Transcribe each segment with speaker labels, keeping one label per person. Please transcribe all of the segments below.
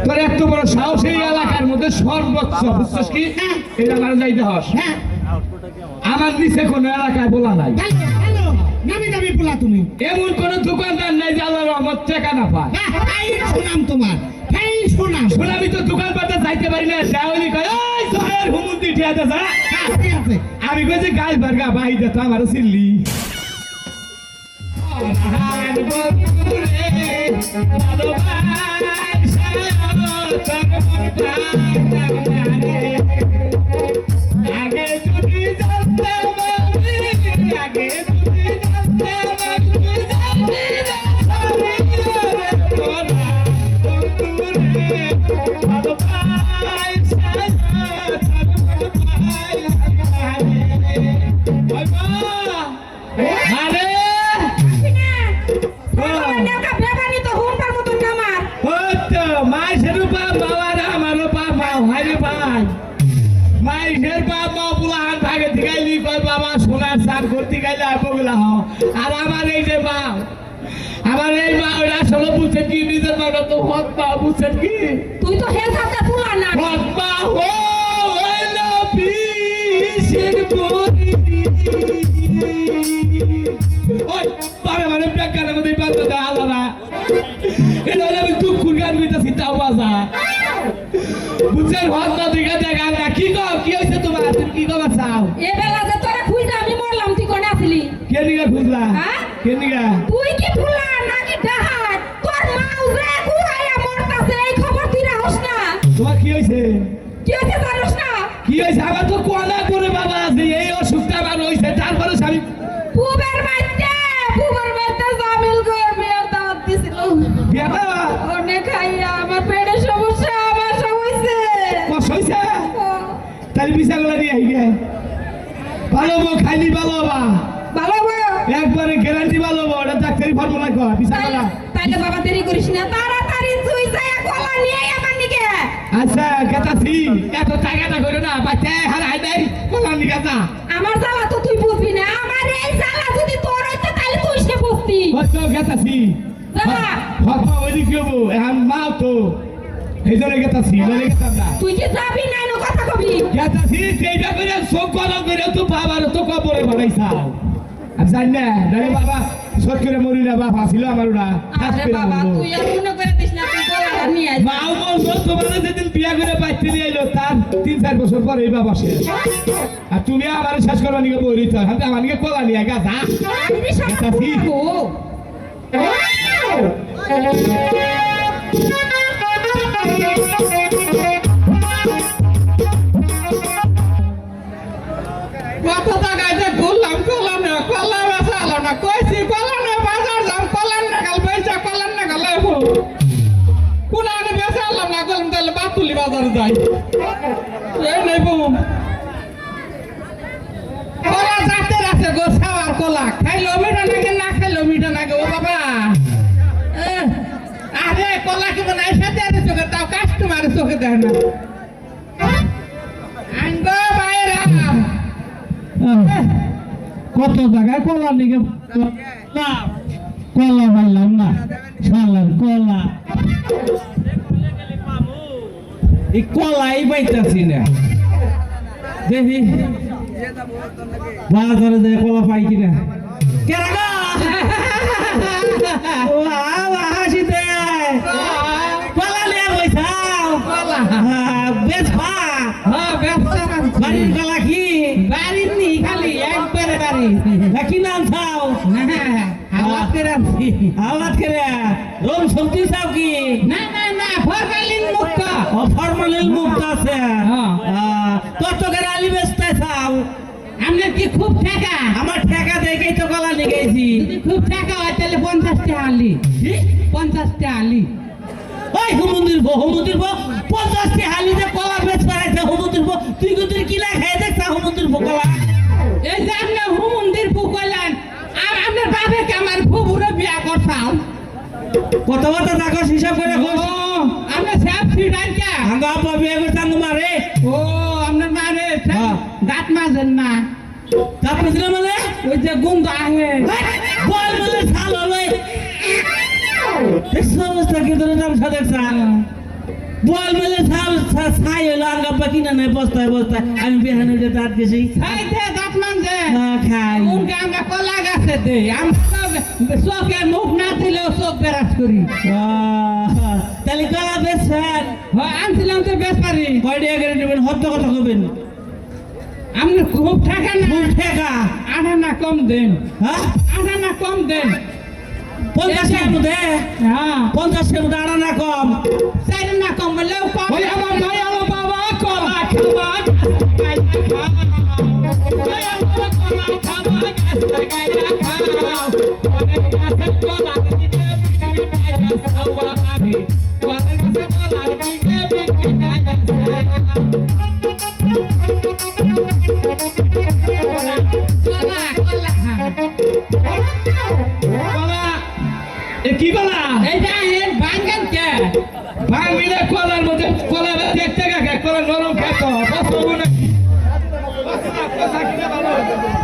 Speaker 1: তোর এত বড় সাহস এই এলাকার মধ্যে সর্বোচ্চ বুঝছিস কি এই এলাকায় যাইতে হস আমার নিচে কোনো এলাকায় বলা নাই
Speaker 2: নামি দামি পোলা তুমি
Speaker 1: এমন কোন দোকানদার নাই যে আল্লাহর রহমত টাকা না পায়
Speaker 2: শোনাম তোমার শোনাম
Speaker 1: আমি তো দোকান পাতে যাইতে পারি না শাওলি কয় ওই শহরের হুমুন্দি ঠিয়াতে যা আমি কই যে গাই বারগা ভাই দে তো আমার সিল্লি আগে যদি জানতে আগে আর আমার এই যে মা আমার এই মা ওরা আসলে বুঝছেন কি নিজের মাটা তো হক মা বুঝছেন কি
Speaker 3: তুই তো হে থাকতে তুলা না
Speaker 1: হক মা হো হইলো বিশের পরি ওই পারে মানে ব্যাকারের মধ্যে পাতে দা আলাদা এটা আমি দুঃখ গান কইতাছি তাও বাজা বুঝছেন হক না দিকে দেখা না কি কও কি হইছে তোমার তুমি কি কবা চাও
Speaker 3: এ বেলা যে তোরা খুঁজা আমি মরলাম তুই কোনে আসলি
Speaker 1: কে নিগা খুঁজলা
Speaker 3: হ্যাঁ
Speaker 1: কে নিগা
Speaker 3: তুই কি ফুলা নাকি ডাহাত তোর মাও যে কুড়াইয়া মরতাছে এই খবর তুই রাখস না
Speaker 1: তোমার কি হইছে
Speaker 3: কি হইছে জানোস না
Speaker 1: কি হইছে আমার তো কোনা করে বাবা আছে এই অসুখটা আমার হইছে তারপরে স্বামী
Speaker 3: পুবের বাইতে জামিল করে বিয়ার দাওয়াত দিছিল
Speaker 1: বিয়াটা
Speaker 3: অনেক খাইয়া আমার পেটের সমস্যা আমার সব হইছে
Speaker 1: কষ্ট হইছে তাহলে বিচার করে দিয়ে আইগে ভালো বউ খাইলি ভালো বা
Speaker 3: ভালো বউ
Speaker 1: একবারে গ্যারান্টি ভালো বউ এটা ডাক্তারি ফর্মুলা কর বিচার করা
Speaker 3: তাইলে বাবা দেরি করিস না তাড়াতাড়ি তুই যায় কলা নিয়ে আমার নিকে
Speaker 1: আচ্ছা কেতাছি এত টাকাটা করে না বাচ্চা হারাই দেয় কোলা নিকা যা
Speaker 3: আমার জ্বালা তো তুই বুঝবি না আমার এই জ্বালা যদি তোর হইতো তাহলে তুই সে বুঝতি
Speaker 1: কত কেতাছি
Speaker 3: যা।
Speaker 1: হবা ওই কি হবো এখন মাও তো এই জন্য কেতাছি মানে কেতাম না
Speaker 3: তুই কি যাবি না এনো কথা কবি
Speaker 1: কেতাছি সেইটা করে সব কলম করে তো বাবার তো কবরে বানাইছা আর জানি না রে বাবা সত করে মরি না বাবা ছিল আমার ওরা
Speaker 3: আরে বাবা তুই আর মনে করে দিস না তুই কলা নিয়ে আয়
Speaker 1: মাও বলতো তোমার যেদিন বিয়া করে বাইতে নিয়ে এলো তার 3-4 বছর পরে এই বাবা শেষ আর তুমি আমার শেষ করবা নিকে বলি তো হাতে আমার নিকে কলা নিয়ে গা যা
Speaker 3: আমি সব
Speaker 1: কেতাছি
Speaker 2: কত টাকায় যে ঘুরলাম না কলা বেচা হলো না কইছি কলা না বাজার যাম কলার না গাল বেচা কলার না গাল কোন আনে বেচা হলাম না কলম তাহলে বাতুলি বাজার যাই এই নেই বউ কলা জাতের আছে গো সাওয়ার কলা খাইলো মিঠা নাকি না খাইলো মিঠা নাকি ও বাবা আরে কলা কি মানে সাথে আরে চোখে তাও কাস্টমার চোখে দেয় না আনগো বাইরা
Speaker 4: কত জায়গায় কলা নিকে কলা পাইলাম না শালার কলা এই কলাই পাইতাছি না দেখি বাজারে যায় কলা পাই কিনা কেরা হাসি দে কলা নিয়ে বইছাও কলা বেচবা
Speaker 2: হ্যাঁ ব্যবসা
Speaker 4: বাড়ির কলা কি
Speaker 2: বাড়ির নি খালি একবারে বাড়ি
Speaker 4: কি নাম চাও
Speaker 2: হাওয়াত করে আনছি
Speaker 4: আওয়াজ করে রোম সবজি চাও কি
Speaker 2: না ফরমালিন মুক্ত
Speaker 4: ফর্মালিন মুক্ত আছে
Speaker 2: হ্যাঁ।
Speaker 4: কত করে আলি বেচতে চাও
Speaker 2: আপনার কি খুব টাকা
Speaker 4: আমার টাকা দেখেই তো কলা নিয়ে গেছি
Speaker 2: যদি খুব টাকা হয় তাহলে 50টা আলি 50টা আলি
Speaker 4: ওই হুমুন্দির বো 50টি হালিতে কলা বেচতে আছে হুমুন্দির বো তুই কুতুর কিলা খাই দেখছা হুমুন্দির বো কলা
Speaker 2: এই যে আপনি হুমুন্দির ফুকলেন আর আপনার বাবাকে আমার ফুবুরে বিয়া করতাম
Speaker 4: কত কত টাকা হিসাব করে
Speaker 2: ও আমরা সব ফিডার কে
Speaker 4: আঙ্গা আপা বিয়ে করতাম তোমারে
Speaker 2: ও আপনার মানে
Speaker 4: হ্যাঁ।
Speaker 2: দাঁত মাজেন না
Speaker 4: তারপরে ছিল মানে
Speaker 2: ওই যে গন্ধ আহে
Speaker 4: বল বলে ছাল হলে দেখছো অবস্থা কি ধরে নাম সাদের ছাল বল মেলে ছাই হলো আঙ্গাপ্পা কিনা নাই বস্তায় বস্তায় আমি বেহানো যে দাঁত গেছি
Speaker 2: খাই দে দাঁত মান দে
Speaker 4: খাই
Speaker 2: উনকে আমরা কলা গাছে দে আমরা চোখে মুখ না দিলেও চোখ বেরাস করি
Speaker 4: তাহলে কলা বেচবেন
Speaker 2: হয় আনছিলাম তো বেশ পারি
Speaker 4: কয়টা করে নেবেন হদ্দ কথা কবেন
Speaker 2: আমরা খুব টাকা না
Speaker 4: খুব ঠেকা
Speaker 2: আধা না কম দেন
Speaker 4: হ্যাঁ
Speaker 2: আধা না কম দেন
Speaker 4: 50 টাকার মধ্যে
Speaker 2: হ্যাঁ
Speaker 4: 50 টাকার মধ্যে আড়া না কম
Speaker 2: চাই না কম বললেও কম
Speaker 1: ওই আমার ভাই আলো বাবা কলা খাবা গাছ খাও ওই আমার কলা খাবা গাছ খাও অনেক গাছে কলা দিতে বিক্রি না সাওয়া আমি অনেক গাছে কলা দিতে বিক্রি না
Speaker 2: কলা কলা
Speaker 1: কলা এ কি কলা
Speaker 2: এইটা এর ভাঙ্গেন কে
Speaker 1: ভাঙিলে কলার মধ্যে কলা দেখতে গা কলা নরম খেত বসবো নাকি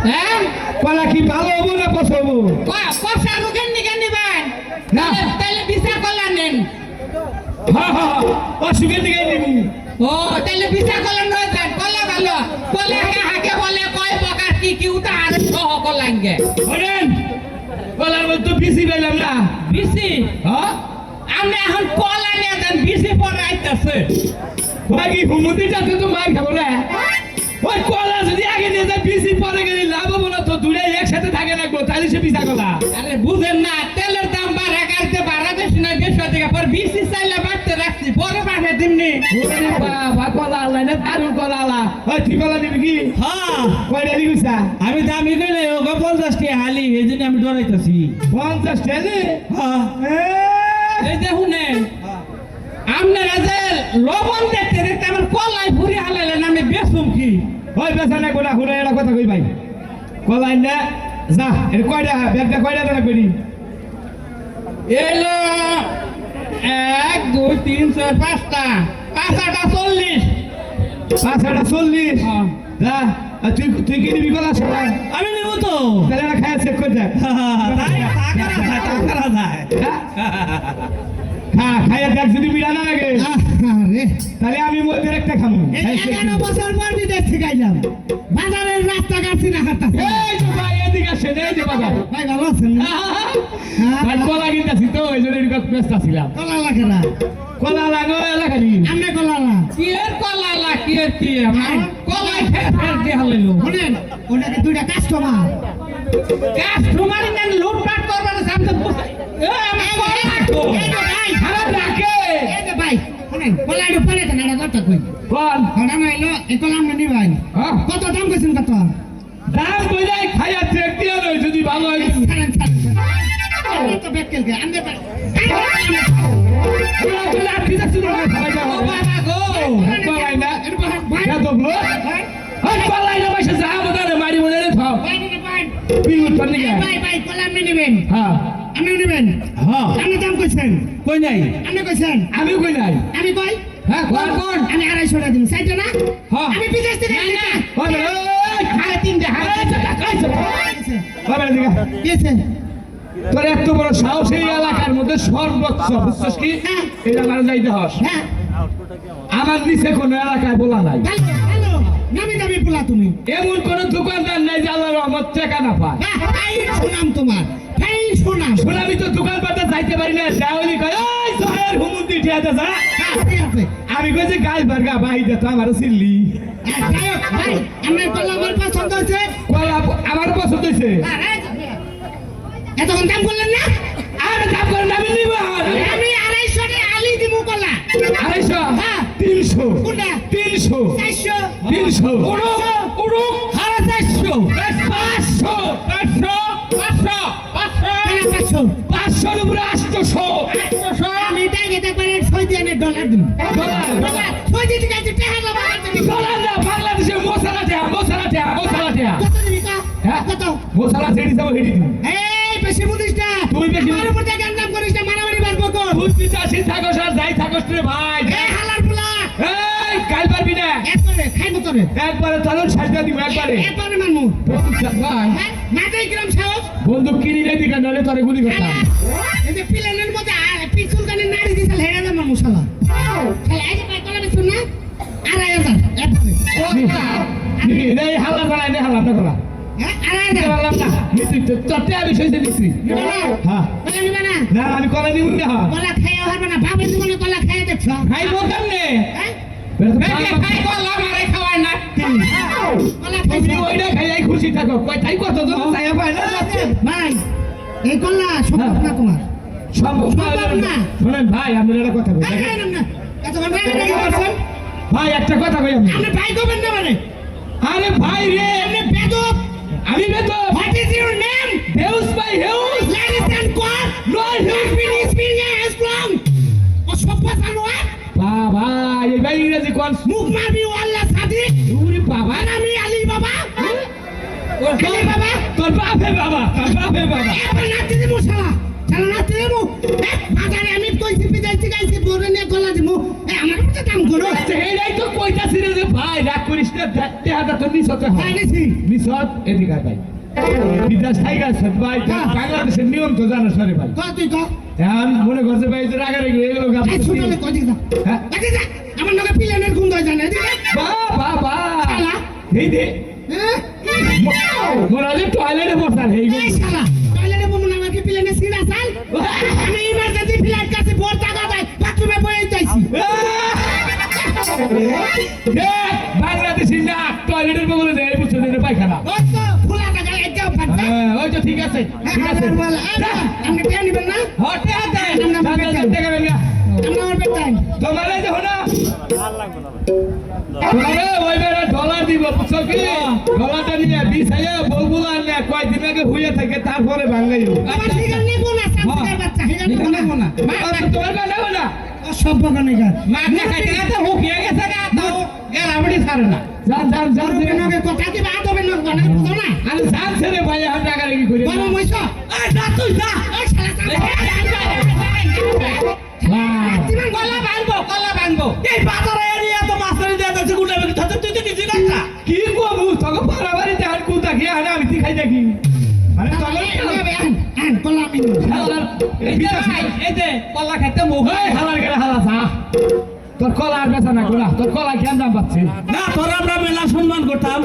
Speaker 2: হ্যাঁ
Speaker 1: কলা কি ভালো হবো না বসবো
Speaker 2: কষা রুগেন নিকেন নিবেন
Speaker 1: না।
Speaker 2: তাহলে বিশা কলা নেন
Speaker 1: হ্যাঁ হ্যাঁ অসুখের দিকে নিবি
Speaker 2: ও তাহলে বিশা কলা নয় দেন কলা ভালো কলা হাকে বলে কয় প্রকার কি কি উতা আর সহ কলাঙ্গে
Speaker 1: শোনেন কলার মধ্যে বিসি পেলাম না
Speaker 2: বিসি
Speaker 1: হ্যাঁ
Speaker 2: আমরা এখন কলা নিয়ে দেন বিসি পড়াইতেছে
Speaker 1: ভাই কি হুমুতি যাতে তো মার খাবো না ওই কলা যদি আগে নিয়ে যায় বিসি পরে গেলে লাভ হবো না তো দূরে একসাথে থাকে রাখবো তাহলে সে পিসা কলা
Speaker 2: আরে বুঝেন না তেলের দাম বাড়া গাড়িতে বাড়া বেশি নয় বেশি থেকে পর বিসি চাইলে বাড়তে রাখছি পরে বাড়ে দিমনি
Speaker 1: ওরে বাবা কলা আল্লাহ না দারুণ কলা আল্লাহ ওই তুই কলা নিবি কি
Speaker 4: হ্যাঁ
Speaker 1: কয়টা দিবিসা
Speaker 4: আমি দামি কইলে ও 50 টাকা হালি এইজন্য আমি ডরাইতাছি
Speaker 1: 50 টাকা
Speaker 4: হ্যাঁ
Speaker 2: এই যে শুনেন আপনারা যে লবণ দেখতে দেখতে আমার কলাই ভুরি হালাইলেন আমি বেসুম কি
Speaker 1: ওই বেসা না কোনা হুড়ে এটা কথা কই ভাই কলা না যা এর কয়টা ব্যাগটা কয়টা দাঁড়া করি
Speaker 2: এলো 1 2 3 4 5টা 5টা 40
Speaker 1: পাঁচটা 40
Speaker 2: হ্যাঁ।
Speaker 1: যা আর তুই কি নিবি কলা সবাই
Speaker 4: আমি নেব তো
Speaker 1: তাহলে না খায় চেক করে দেখ
Speaker 4: টাকা যায়
Speaker 1: খা খাইয়া দেখ যদি বিড়া না লাগে
Speaker 2: আরে
Speaker 1: তাহলে আমি মধ্যে একটা খাবো
Speaker 2: 11 বছর পর বিদেশ থেকে আইলাম বাজারের রাস্তা গাছি না হাঁটা
Speaker 1: এই যে ভাই এদিকে আসেন এই যে বাবা
Speaker 2: ভাই ভালো আছেন না
Speaker 1: ভাই কলা কিনতেছি তো এই জন্য এদিকে ব্যস্ত ছিলাম
Speaker 2: কলা লাগে না
Speaker 1: কলা লাগো এলাকানি
Speaker 2: আমনে কলালা কি এর কলালা কি এর কি আমার কলাই ফের দিয়ে হালাইলো শুনেন ওটাকে দুইটা কাস্টমার নেন লুটপাট করবার সামনে এ আমার কলা তো এই যে ভাই
Speaker 1: খারাপ রাখে
Speaker 2: এই যে ভাই শুনেন কলাইটো পরে তো না কথা কই
Speaker 1: কোন
Speaker 2: ঘোড়া নাইলো এই কলাম নি ভাই
Speaker 1: হ্যাঁ
Speaker 2: কত দাম কইছেন কত
Speaker 1: দাম কইলাই খাইয়া চেক দিয়া নই যদি ভালো হয়
Speaker 2: ছাড়েন ছাড়েন আমি তো বেকেল কে আনতে পারি
Speaker 1: ওরা কলা ঠিক আছে না সবাই যাও
Speaker 2: ও বাবা গো
Speaker 1: কলাই না
Speaker 2: ভাই
Speaker 1: যা তো ব্লো ওই কলাই না বসে যা বদারে মারি বলে রে থাও পিল উঠন নিকে
Speaker 2: ভাই কলাম নেবেন
Speaker 1: হ্যাঁ
Speaker 2: আপনি নেবেন
Speaker 4: হ্যাঁ
Speaker 2: আপনি দাম কইছেন
Speaker 4: কই নাই
Speaker 2: আপনি কইছেন
Speaker 1: আমি কই নাই
Speaker 2: আমি কই
Speaker 1: হ্যাঁ কোন কোন
Speaker 2: আমি 250 টাকা দিন সাইটো না
Speaker 1: হ্যাঁ
Speaker 2: আমি বিদেশ থেকে না
Speaker 1: ওই
Speaker 2: আরে তিনটা হারে
Speaker 1: বাবা দিকে
Speaker 2: দিয়েছে
Speaker 1: তোর এত বড় সাহস এই এলাকার মধ্যে সর্বোচ্চ বুঝছিস কি এটা মারা যাইতে হস
Speaker 2: হ্যাঁ
Speaker 1: আমার নিচে কোনো এলাকায় বলা নাই
Speaker 2: ভালো ভালো নামি দামি পোলা তুমি
Speaker 1: এমন কোন দোকানদার নাই যে আল্লাহর রহমত টাকা না পায়
Speaker 2: ভাই শুনাম তোমার ভাই শুনাম
Speaker 1: শোন আমি তো দোকান পাতা যাইতে পারি না দেওয়ালি কয় ওই জয়ের হুমুন্দি ঠিয়াতে যা
Speaker 2: ঠিক আছে
Speaker 1: আমি কই যে গাই বার্গা ভাই দে তো আমার সিল্লি
Speaker 2: ভাই আমার কলা আমার পছন্দ হয়েছে
Speaker 1: কলা আমার পছন্দ হইছে
Speaker 2: এতক্ষণ দাম করলেন না
Speaker 1: আর দাম করে আমি নিব
Speaker 2: আমি 250 টাকা আলি দিব কলা
Speaker 1: 250
Speaker 2: হ্যাঁ।
Speaker 1: 300
Speaker 2: কোনটা
Speaker 1: 300
Speaker 2: 400
Speaker 1: 300
Speaker 2: উড়ো উড়ো
Speaker 1: 500 500 500 উপরে 800
Speaker 2: আমি তাই যেতে পারি $6 দিন
Speaker 1: ডলার
Speaker 2: ডলার 6 দিন কাছে টাকা লাভ করতে
Speaker 1: ডলার না বাংলাদেশে মশলা দেয়া
Speaker 2: কত দিবি কা
Speaker 1: হ্যাঁ
Speaker 2: কত
Speaker 1: মশলা ছেড়ে যাবো হেডি
Speaker 2: এই বেশি বুঝিস না
Speaker 1: তুই বেশি
Speaker 2: আমার উপর থেকে একদম করিস না মারামারি বাড়বো কোন
Speaker 1: তুই পিতাশী থাকস আর যাই থাকস রে ভাই
Speaker 2: এই হালার পোলা
Speaker 1: এই কাল পারবি না
Speaker 2: একবারে খাইবো তোরে
Speaker 1: একবারে চলো সাজা দিব একবারে
Speaker 2: একবারে মানমু
Speaker 1: ভাই
Speaker 2: হ্যাঁ মাথায় গ্রাম সাহস
Speaker 1: বন্দুক কিনি নাই দিকা নলে তোরে গুলি করতাম
Speaker 2: এই যে প্লেনের মধ্যে পিছুল কানে নাড়ি দিছাল হেরা না মামু শালা শালা
Speaker 1: এই হালা বানাই নে হালা কলা বললাম না নিশ্চয় তোরতে আমি সইতে দিচ্ছি হ্যাঁ না আমি কলা নিব না খাইবো কেমনে
Speaker 2: খাওয়ায় না
Speaker 1: তুমি ওইটা খাইয়াই খুশি থাকো কয়টাই কত জন চাইয়া পায় না যাচ্ছে
Speaker 5: ভাই এই কল্লা সম্ভব না তোমার
Speaker 1: সম্ভব না শুনেন ভাই আমি একটা কথা বলি ভাই একটা কথা কই আমি
Speaker 5: আপনি ভাই করবেন না মানে
Speaker 1: আরে ভাই রে
Speaker 5: আপনি বেদব
Speaker 1: আমি বেতো
Speaker 5: হোয়াট ইজ ইউর নেম
Speaker 1: হেউস ভাই হেউস
Speaker 5: লেডিস এন্ড কোয়ার
Speaker 1: নো হেউস
Speaker 5: এক্সপেরিয়েন্স ফ্রম অসভ্য জানোয়ার
Speaker 1: বাবা এই ভাই ইংরেজি কোন
Speaker 5: মুখ মারবি আল্লাহ সাদিক
Speaker 1: উরি বাবা
Speaker 5: আমি আলী বাবা
Speaker 1: ওর
Speaker 5: আলী বাবা
Speaker 1: তোর বাপে বাবা তোর বাপে বাবা
Speaker 5: এবার নাচতে দেবো শালা শালা নাচতে দেবো বাজারে আমি কইছি বিদাইছি গাইছি বড় নিয়ে গলা দিমু আমার কাছে দাম করো
Speaker 1: এইটাই তো কইতাছি রে যে ভাই রাগ করিস না দেখতে হাতে তো নিছতে হয়
Speaker 5: আইছি
Speaker 1: নিছত এদিকে আয় ভাই বিদেশ টাইগার সব ভাই বাংলাদেশের নিয়ম তো জানো সরে ভাই
Speaker 5: কত তুই কত
Speaker 1: এখন মনে করছে ভাই যে রাগারাগি এই লোক
Speaker 5: এই ছোটলে কত দিদা
Speaker 1: হ্যাঁ
Speaker 5: দেখি যা আমার নাকি প্লেনের গুণ হয় জানে দিদা
Speaker 1: বাবা বাবা
Speaker 5: শালা
Speaker 1: এই দে মোরা যে টয়লেটে বসার এই
Speaker 5: এই শালা টয়লেটে বমু না আমাকে প্লেনে সিরা চাল আমি ইমার্জেন্সি ফ্লাইট কাছে বড় টাকা দেয় বাথরুমে বয়ে যাইছি
Speaker 1: বাংলাদেশি না টয়লেটের বগলে যায় এই বুঝতে দেবে পায়খানা
Speaker 5: ওই তো খোলা টাকা একটাও পাচ্ছে
Speaker 1: হ্যাঁ ওই তো ঠিক আছে ঠিক আছে
Speaker 5: আপনি টেনে নিবেন না
Speaker 1: হটে দে দেখা বেঙ্গা
Speaker 5: আমরা আমার বেটাই
Speaker 1: তোমারে দেখো না তোমারে ওই বেলা ডলার দিব বুঝছো কি ডলারটা নিয়ে 20,000 বলবুলা আনলে কয়দিন আগে হইয়া থাকে তারপরে ভাঙাইলো
Speaker 5: আমার হিগার নেব না সাবস্ক্রাইব বাচ্চা হিগার নেব না
Speaker 1: তোমার কথা নেবো না
Speaker 5: সভ্য কানেগার
Speaker 1: মাগনা খাইতে খাইতে হুকিয়ে গেছে গা তো এরাবড়ি ছাড়ে না যান যান যান
Speaker 5: নগে কথা কি বাদ হবে না গানে বুঝো না
Speaker 1: আরে যান ছেড়ে ভাই এখন রাগারাগি করে
Speaker 5: বাবা মইছ
Speaker 1: এই যা তুই যা
Speaker 5: এই শালা
Speaker 1: তুমি গলা ভাঙবো
Speaker 4: এই বাজারে এরিয়া তো মাছারি দেয়া যাচ্ছে গুন্ডা বেগে ধরতে তুই তো কিছু জানিস না
Speaker 1: কি কবু তোকে পারাবারি দেখার কুতা কি আরে আমি খাই দেখি আরে তোকে
Speaker 5: আন কলামি
Speaker 1: এই দে কলা খাইতে মুখ হালার গেলে হালা যা তোর কলা আর বেচা না গোলা তোর কলা কেন দাম পাচ্ছি
Speaker 4: না তোর আমরা মেলা সম্মান করতাম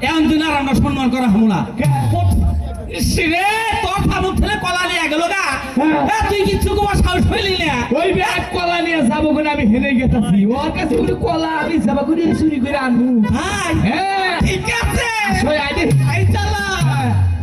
Speaker 4: এমন দিন আর আমরা সম্মান করা হবো না রে তোর ফামুক থেকে কলা নিয়ে গেল গা তুই কিছু তোমার সাহস হইলি না
Speaker 1: ওই ব্যাগ কলা নিয়ে যাবো করে আমি হেনে গেতাছি ওর কাছে করে কলা আমি যাবো করে চুরি করে আনবো
Speaker 4: ভাই
Speaker 1: হ্যাঁ
Speaker 4: ঠিক আছে
Speaker 1: সই আইডি
Speaker 4: এই চালা